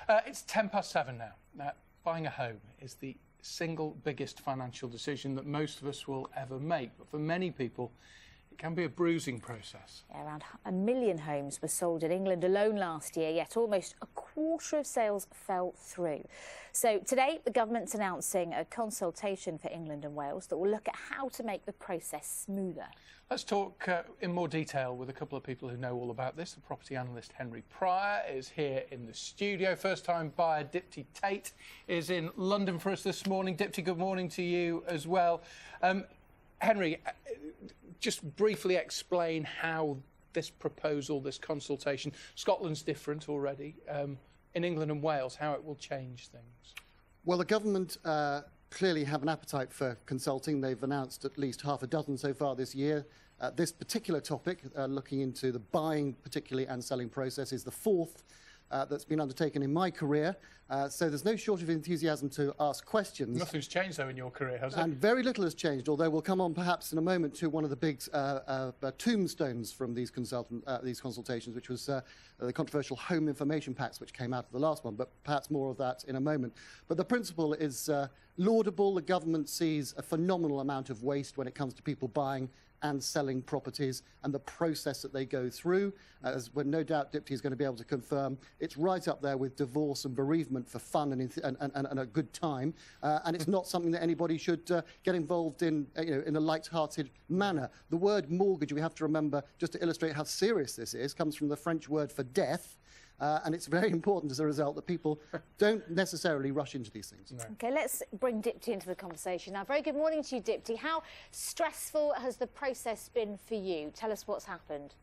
It's 7:10 now. Buying a home is the single biggest financial decision that most of us will ever make. But for many people, it can be a bruising process. Yeah, around 1 million homes were sold in England alone last year, yet almost a quarter of sales fell through. So today, the government's announcing a consultation for England and Wales that will look at how to make the process smoother. Let's talk in more detail with a couple of people who know all about this. The property analyst Henry Pryor is here in the studio. First-time buyer Dipti Tate is in London for us this morning. Dipti, good morning to you as well. Henry, just briefly explain how this proposal, this consultation, Scotland's different already, in England and Wales, how it will change things. Well, the government clearly have an appetite for consulting. They've announced at least half a dozen so far this year. This particular topic, looking into the buying particularly and selling process, is the fourth that's been undertaken in my career. So there's no shortage of enthusiasm to ask questions. Nothing's changed, though, in your career, has it? And very little has changed, although we'll come on perhaps in a moment to one of the big tombstones from these consultations, which was the controversial home information packs, which came out of the last one, but perhaps more of that in a moment. But the principle is laudable. The government sees a phenomenal amount of waste when it comes to people buying and selling properties and the process that they go through. As well, no doubt Dipti is going to be able to confirm, it's right up there with divorce and bereavement for fun and a good time. And it's not something that anybody should get involved in, in a light-hearted manner. The word mortgage, we have to remember, just to illustrate how serious this is, comes from the French word for death. And it's very important as a result that people don't necessarily rush into these things. No. OK, let's bring Dipti into the conversation now. Very good morning to you, Dipti. How stressful has the process been for you? Tell us what's happened.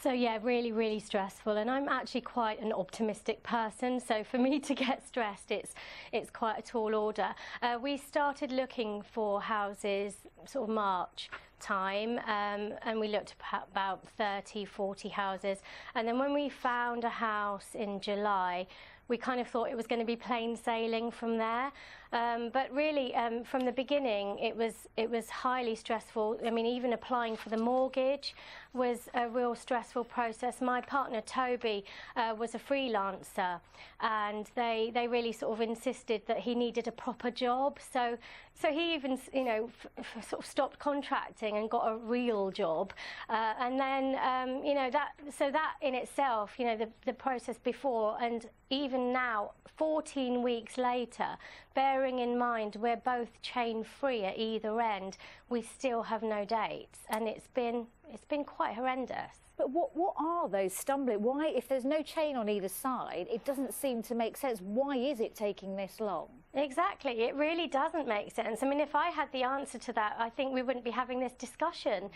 So, yeah, really, really stressful. And I'm actually quite an optimistic person. So for me to get stressed, it's quite a tall order. We started looking for houses sort of March time, and we looked at about 30, 40 houses. And then when we found a house in July, we kind of thought it was going to be plain sailing from there. But really, from the beginning, it was highly stressful. I mean, even applying for the mortgage was a real stressful process. My partner, Toby, was a freelancer, and they really sort of insisted that he needed a proper job. So he even, sort of stopped contracting and got a real job. And then, that in itself, the process before and even now, 14 weeks later, bearing in mind we're both chain-free at either end, we still have no dates, and it's been quite horrendous. But what are those stumbling? Why, if there's no chain on either side, it doesn't seem to make sense. Why is it taking this long? Exactly, it really doesn't make sense. I mean, if I had the answer to that, I think we wouldn't be having this discussion.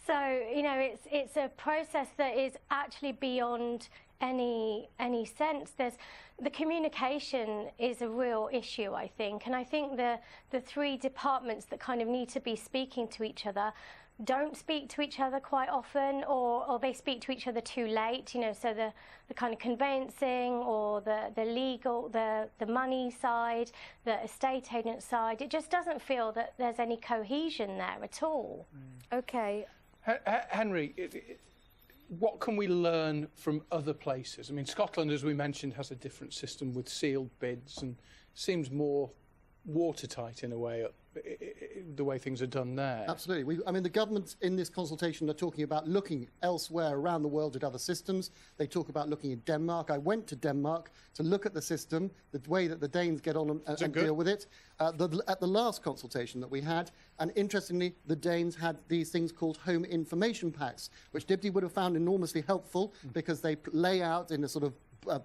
So, it's a process that is actually beyond any sense. The communication is a real issue, I think, and I think the three departments that kind of need to be speaking to each other don't speak to each other quite often, or they speak to each other too late, so the kind of conveyancing or the legal, the money side, the estate agent side, it just doesn't feel that there's any cohesion there at all. OK. Henry, what can we learn from other places? I mean, Scotland, as we mentioned, has a different system with sealed bids and seems more watertight in a way, the way things are done there. Absolutely. The government in this consultation are talking about looking elsewhere around the world at other systems. They talk about looking at Denmark. I went to Denmark to look at the system, the way that the Danes get on and deal with it. At the last consultation that we had, and interestingly, the Danes had these things called home information packs, which Dipti would have found enormously helpful because they lay out in a sort of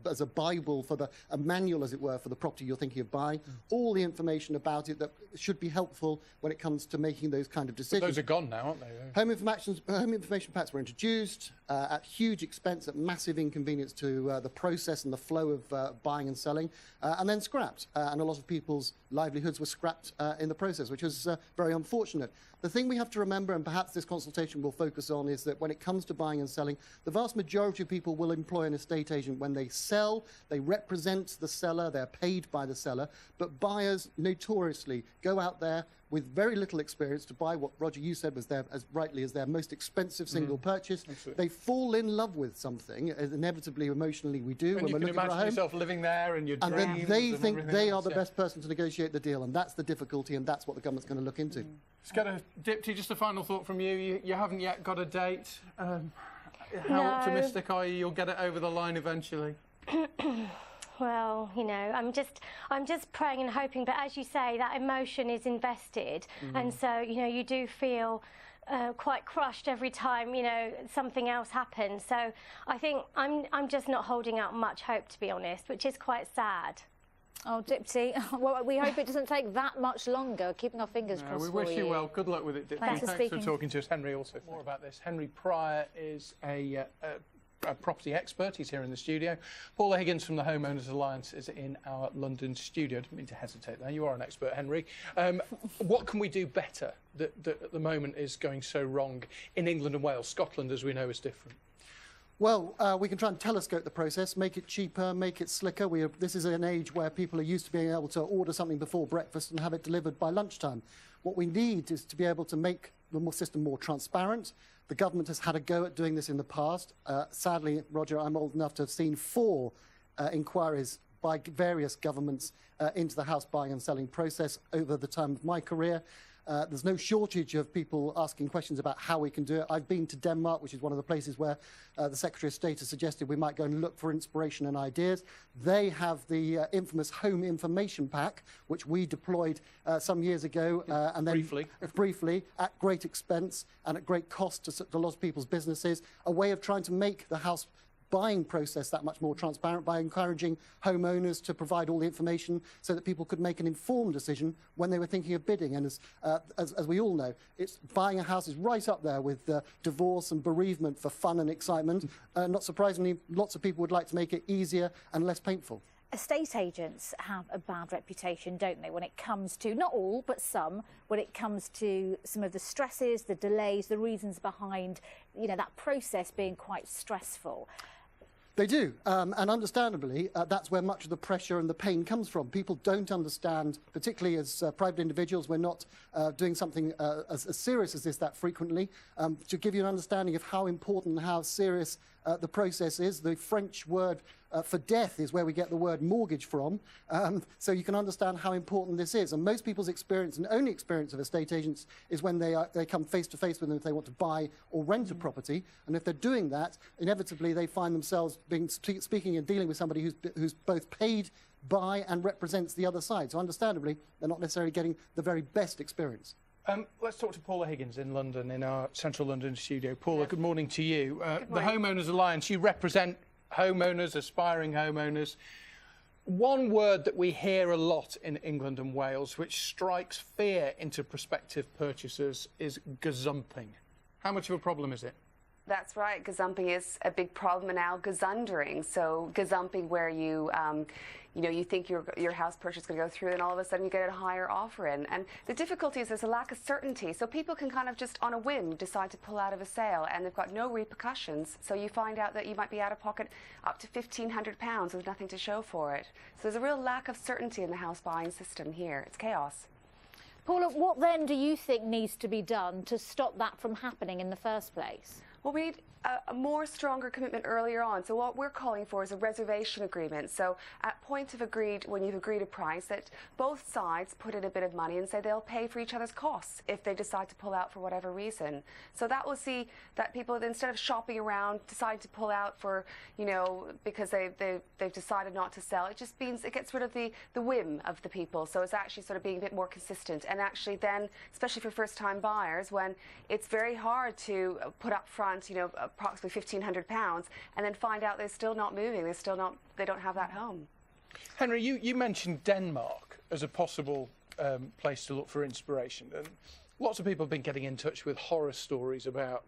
as a Bible a manual, as it were, for the property you're thinking of buying, all the information about it that should be helpful when it comes to making those kind of decisions. But those are gone now, aren't they? Home information packs were introduced at huge expense, at massive inconvenience to the process and the flow of buying and selling, and then scrapped. And a lot of people's livelihoods were scrapped in the process, which was very unfortunate. The thing we have to remember, and perhaps this consultation will focus on, is that when it comes to buying and selling, the vast majority of people will employ an estate agent when they sell. They represent the seller, they're paid by the seller, but buyers notoriously go out there with very little experience to buy what, Roger, you said was their, as rightly as their most expensive single purchase. Absolutely. They fall in love with something, as inevitably emotionally we do And when you we're can looking for a imagine home. yourself living there and your And dreams then they and think everything they are else, the yeah. best person to negotiate the deal, and that's the difficulty, and that's what the government's going to look into. Let's go to Dipty. Just a final thought from you. You haven't yet got a date. How No. optimistic are you you'll get it over the line eventually? Well, you know, I'm just praying and hoping, but as you say, that emotion is invested, and so, you know, you do feel quite crushed every time, you know, something else happens. So I think I'm just not holding out much hope, to be honest, which is quite sad. Oh, Dipty, well, we hope it doesn't take that much longer. Keeping our fingers crossed We for wish you well. Good luck with it, Dipty. Thanks for Thanks for speaking. talking to us. Henry also. More about this. Henry Pryor is a property expert. He's here in the studio. Paula Higgins from the Homeowners Alliance is in our London studio. I didn't mean to hesitate there. You are an expert, Henry. What can we do better that at the moment is going so wrong in England and Wales? Scotland, as we know, is different. Well, we can try and telescope the process, make it cheaper, make it slicker. This is an age where people are used to being able to order something before breakfast and have it delivered by lunchtime. What we need is to be able to make the system more transparent. The government has had a go at doing this in the past. Sadly, Roger, I'm old enough to have seen 4 inquiries by various governments into the house buying and selling process over the time of my career. There's no shortage of people asking questions about how we can do it. I've been to Denmark, which is one of the places where the Secretary of State has suggested we might go and look for inspiration and ideas. They have the infamous Home Information Pack, which we deployed some years ago. And then briefly, at great expense and at great cost to a lot of people's businesses, a way of trying to make the house buying process that much more transparent by encouraging homeowners to provide all the information so that people could make an informed decision when they were thinking of bidding. And as we all know, buying a house is right up there with divorce and bereavement for fun and excitement. Not surprisingly, lots of people would like to make it easier and less painful. Estate agents have a bad reputation, don't they, when it comes to, not all, but some, when it comes to some of the stresses, the delays, the reasons behind, you know, that process being quite stressful. They do, and understandably, that's where much of the pressure and the pain comes from. People don't understand, particularly as private individuals, we're not doing something as serious as this that frequently. To give you an understanding of how important and how serious the process is, the French word for death is where we get the word mortgage from, so you can understand how important this is. And most people's experience, and only experience of estate agents, is when they come face to face with them if they want to buy or rent a property. And if they're doing that, inevitably they find themselves speaking and dealing with somebody who's both paid by and represents the other side. So understandably, they're not necessarily getting the very best experience. Let's talk to Paula Higgins in London, in our central London studio. Paula, good morning to you. The Homeowners Alliance, you represent homeowners, aspiring homeowners. One word that we hear a lot in England and Wales, which strikes fear into prospective purchasers, is gazumping. How much of a problem is it? That's right. Gazumping is a big problem now. Gazundering. So gazumping, where you you think your house purchase is going to go through, and all of a sudden you get a higher offer in. And the difficulty is there's a lack of certainty. So people can kind of just on a whim decide to pull out of a sale, and they've got no repercussions. So you find out that you might be out of pocket up to £1,500 with nothing to show for it. So there's a real lack of certainty in the house buying system here. It's chaos. Paula, what then do you think needs to be done to stop that from happening in the first place? Well, we need a more stronger commitment earlier on. So what we're calling for is a reservation agreement. So at point of agreed, when you've agreed a price, that both sides put in a bit of money and say they'll pay for each other's costs if they decide to pull out for whatever reason. So that will see that people, instead of shopping around, decide to pull out for, because they've decided not to sell. It just means it gets rid of the whim of the people. So it's actually sort of being a bit more consistent. And actually then, especially for first-time buyers, when it's very hard to put up front, approximately £1,500, and then find out they're still not moving, they don't have that home. Henry, you mentioned Denmark as a possible place to look for inspiration, and lots of people have been getting in touch with horror stories about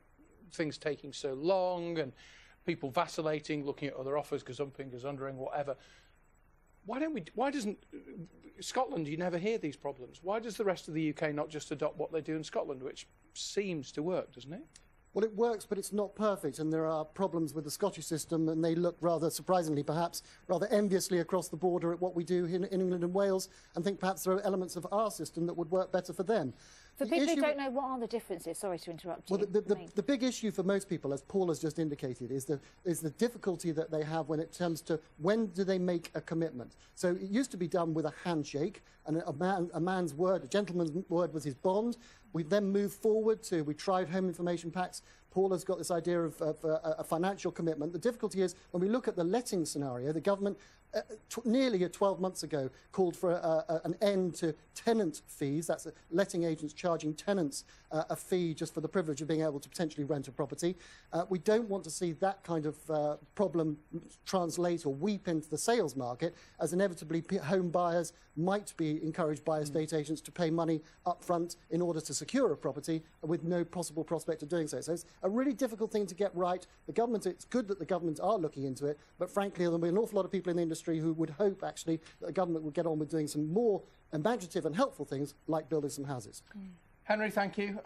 things taking so long and people vacillating, looking at other offers, gazumping, gazundering, whatever. Why doesn't Scotland, you never hear these problems? Why does the rest of the UK not just adopt what they do in Scotland, which seems to work, doesn't it? Well, it works, but it's not perfect, and there are problems with the Scottish system, and they look rather surprisingly, perhaps, rather enviously across the border at what we do in England and Wales, and think perhaps there are elements of our system that would work better for them. For people who don't know, what are the differences? Sorry to interrupt you. Well, the big issue for most people, as Paul has just indicated, is the difficulty that they have when it comes to when do they make a commitment. So it used to be done with a handshake, and a man's word, a gentleman's word was his bond. We then moved forward to, we tried home information packs. Paul has got this idea of a financial commitment. The difficulty is when we look at the letting scenario, the government nearly 12 months ago called for an end to tenant fees. That's letting agents charging tenants a fee just for the privilege of being able to potentially rent a property. We don't want to see that kind of problem translate or weep into the sales market, as inevitably home buyers might be encouraged by estate agents to pay money up front in order to secure a property with no possible prospect of doing so. So it's a really difficult thing to get right. The government, it's good that the government are looking into it, but frankly there'll be an awful lot of people in the industry who would hope actually that the government would get on with doing some more imaginative and helpful things like building some houses. Henry, thank you.